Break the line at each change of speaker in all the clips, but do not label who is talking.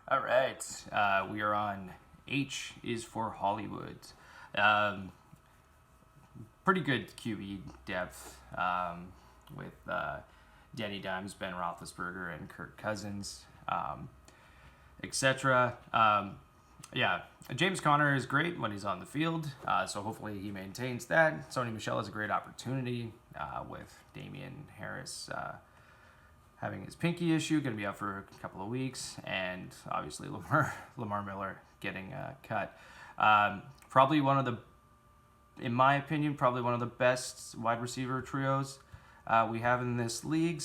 All right, we are on H is for Hollywood. Um, Pretty good QE depth with Danny Dimes, Ben Roethlisberger, and Kirk Cousins, etc. Yeah, James Conner is great when he's on the field, so hopefully he maintains that. Sony Michel has a great opportunity with Damian Harris having his pinky issue, going to be out for a couple of weeks, and obviously Lamar Miller getting cut. Probably one of the, in my opinion, probably one of the best wide receiver trios we have in this league.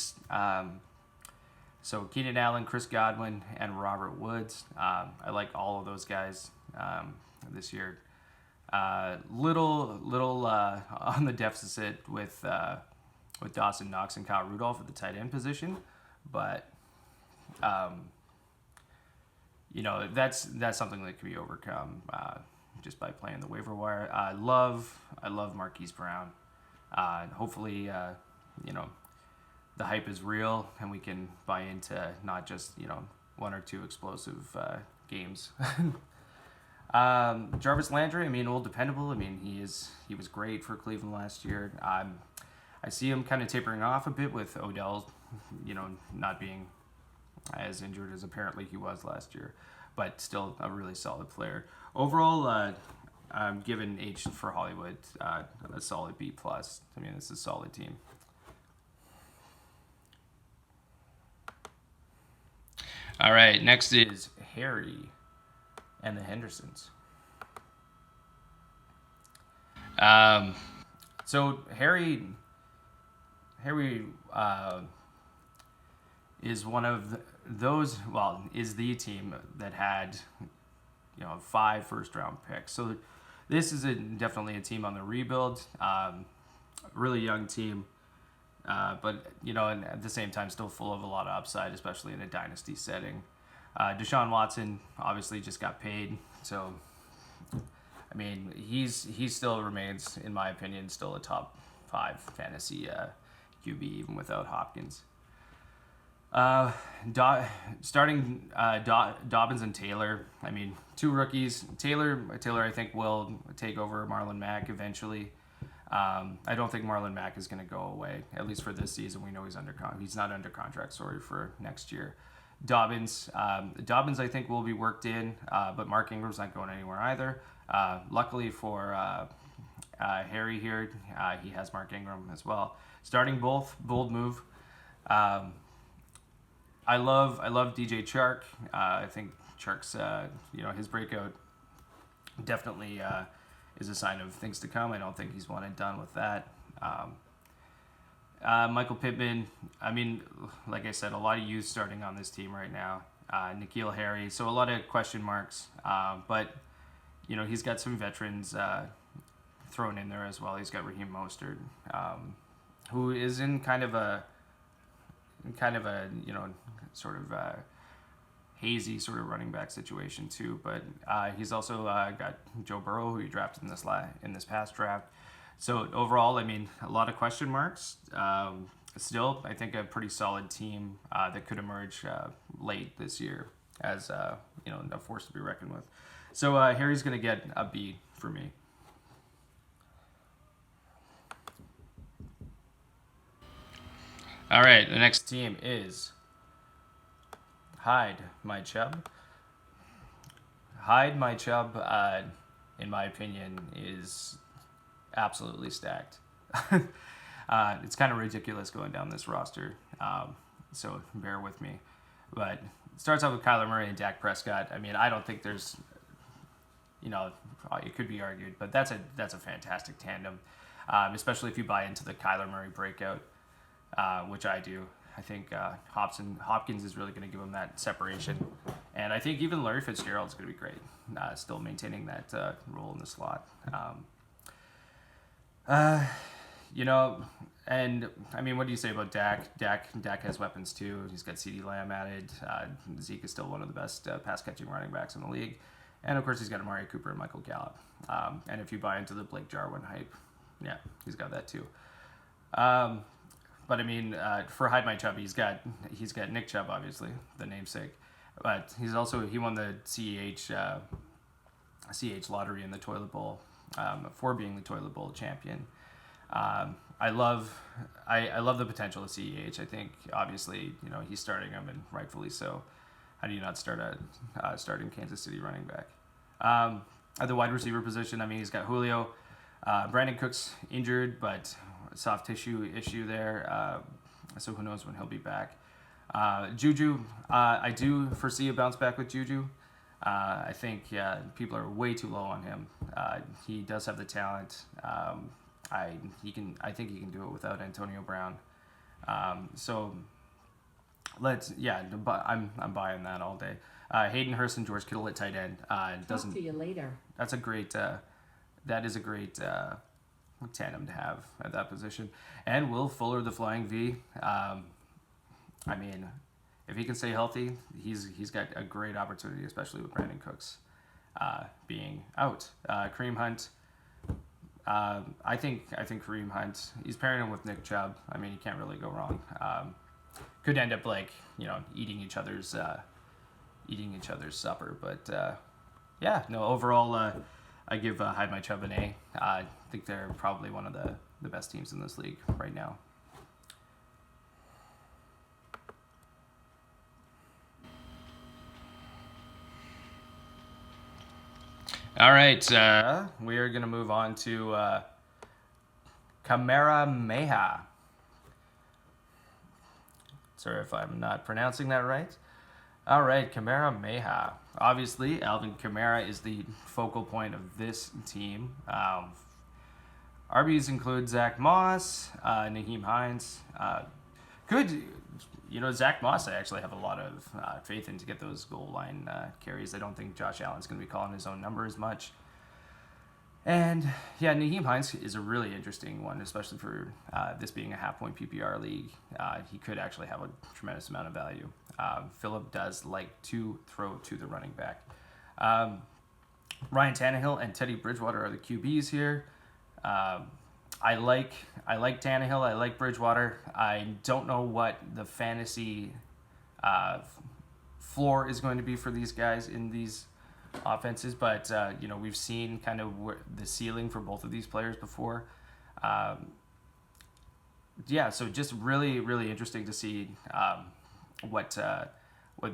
So Keenan Allen, Chris Godwin, and Robert Woods. I like all of those guys this year. Little on the deficit with Dawson Knox and Kyle Rudolph at the tight end position, but um, that's something that can be overcome just by playing the waiver wire. I love Marquise Brown. Hopefully, you know the hype is real and we can buy into not just one or two explosive games. Jarvis Landry, I mean, old dependable. I mean, he was great for Cleveland last year. I see him kind of tapering off a bit with Odell, not being as injured as apparently he was last year, but still a really solid player. Overall, I'm giving H for Hollywood a solid B plus. I mean, it's a solid team. All right, next is Harry and the Hendersons. Um, so Harry is one of those. Well, is the team that had five first round picks. So this is definitely a team on the rebuild. Really young team, but and at the same time still full of a lot of upside, especially in a dynasty setting. Deshaun Watson obviously just got paid, so I mean he still remains, in my opinion, still a top five fantasy QB even without Hopkins. Uh, Starting Dobbins and Taylor. I mean, two rookies. Taylor, I think will take over Marlon Mack eventually. I don't think Marlon Mack is going to go away, at least for this season. We know he's not under contract. Sorry, for next year. Dobbins, I think will be worked in, but Mark Ingram's not going anywhere either. Luckily for Harry here, he has Mark Ingram as well. Starting both, bold move. Um, I love DJ Chark. I think Chark's his breakout definitely is a sign of things to come. I don't think he's one and done with that. Michael Pittman. I mean, like I said, a lot of youth starting on this team right now. N'Keal Harry. So a lot of question marks. But he's got some veterans thrown in there as well. He's got Raheem Mostert, who is in kind of a sort of hazy sort of running back situation too. But he's also got Joe Burrow, who he drafted in this past draft. So overall, I mean, a lot of question marks. Still, I think a pretty solid team that could emerge late this year as a force to be reckoned with. So Harry's going to get a B for me. All right, the next team is Hide My Chub. Hide My Chub, in my opinion, is absolutely stacked. It's kind of ridiculous going down this roster, so bear with me. But it starts out with Kyler Murray and Dak Prescott. I mean, I don't think there's, it could be argued, but that's a fantastic tandem, especially if you buy into the Kyler Murray breakout, which I do. I think Hopkins is really going to give him that separation, and I think even Larry Fitzgerald is going to be great, still maintaining that role in the slot. Uh, and I mean, what do you say about Dak? Dak has weapons too. He's got CeeDee Lamb added. Zeke is still one of the best pass catching running backs in the league, and of course he's got Amari Cooper and Michael Gallup. And if you buy into the Blake Jarwin hype, yeah, he's got that too. Um, but I mean, for Hide My Chubb, he's got Nick Chubb, obviously the namesake. but he won the CH lottery in the toilet bowl for being the toilet bowl champion. I love the potential of CEH. I think obviously he's starting him, and rightfully so. How do you not start a starting Kansas City running back? At the wide receiver position, I mean, he's got Julio. Brandon Cook's injured, but soft tissue issue there. So who knows when he'll be back. Juju, I do foresee a bounce back with Juju. I think people are way too low on him. He does have the talent. I think he can do it without Antonio Brown. So I'm buying that all day. Hayden Hurst and George Kittle at tight end.
Talk to you later.
That's a great. That is a great tandem to have at that position. And Will Fuller, the flying V. I mean, if he can stay healthy, he's got a great opportunity, especially with Brandon Cooks being out. Kareem Hunt. I think Kareem Hunt. He's pairing him with Nick Chubb. I mean, you can't really go wrong. Could end up eating each other's supper, but overall, I give Hide My Chubb an A. I think they're probably one of the best teams in this league right now. All right, we are going to move on to Kamehameha. Sorry if I'm not pronouncing that right. All right, Kamehameha. Obviously, Alvin Kamara is the focal point of this team. RBs include Zach Moss, Nyheim Hines. Zach Moss, I actually have a lot of faith in to get those goal line carries. I don't think Josh Allen's going to be calling his own number as much. And yeah, Nyheim Hines is a really interesting one, especially for this being a half-point PPR league. He could actually have a tremendous amount of value. Phillip does like to throw to the running back. Ryan Tannehill and Teddy Bridgewater are the QBs here. I like Tannehill. I like Bridgewater. I don't know what the fantasy floor is going to be for these guys in these offenses, but we've seen kind of the ceiling for both of these players before. So just really, really interesting to see what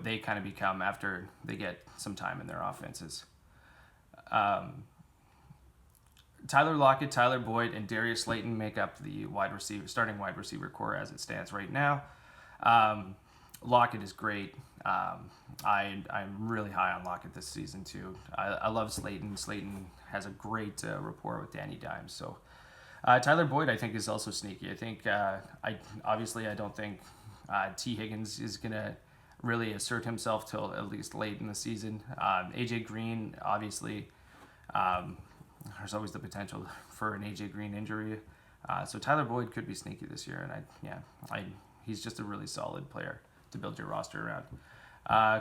they kind of become after they get some time in their offenses. Tyler Lockett, Tyler Boyd, and Darius Slayton make up the starting wide receiver core as it stands right now. Lockett is great. I'm really high on Lockett this season too. I love Slayton. Slayton has a great rapport with Danny Dimes. So Tyler Boyd, I think, is also sneaky. I think I don't think T. Higgins is gonna really assert himself till at least late in the season. AJ Green, obviously, there's always the potential for an AJ Green injury. So Tyler Boyd could be sneaky this year, and he's just a really solid player to build your roster around.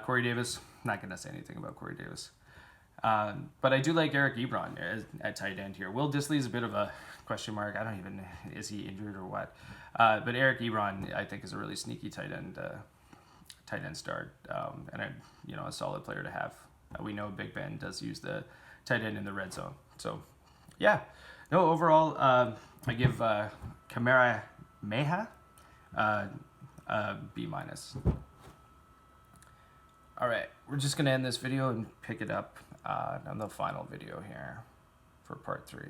Corey Davis, not going to say anything about Corey Davis. But I do like Eric Ebron at tight end here. Will Dissly is a bit of a question mark. I don't even know, is he injured or what? But Eric Ebron, I think, is a really sneaky tight end start, and a solid player to have. We know Big Ben does use the tight end in the red zone. So, overall, I give Kamehameha B-. All right, we're just going to end this video and pick it up on the final video here for part 3.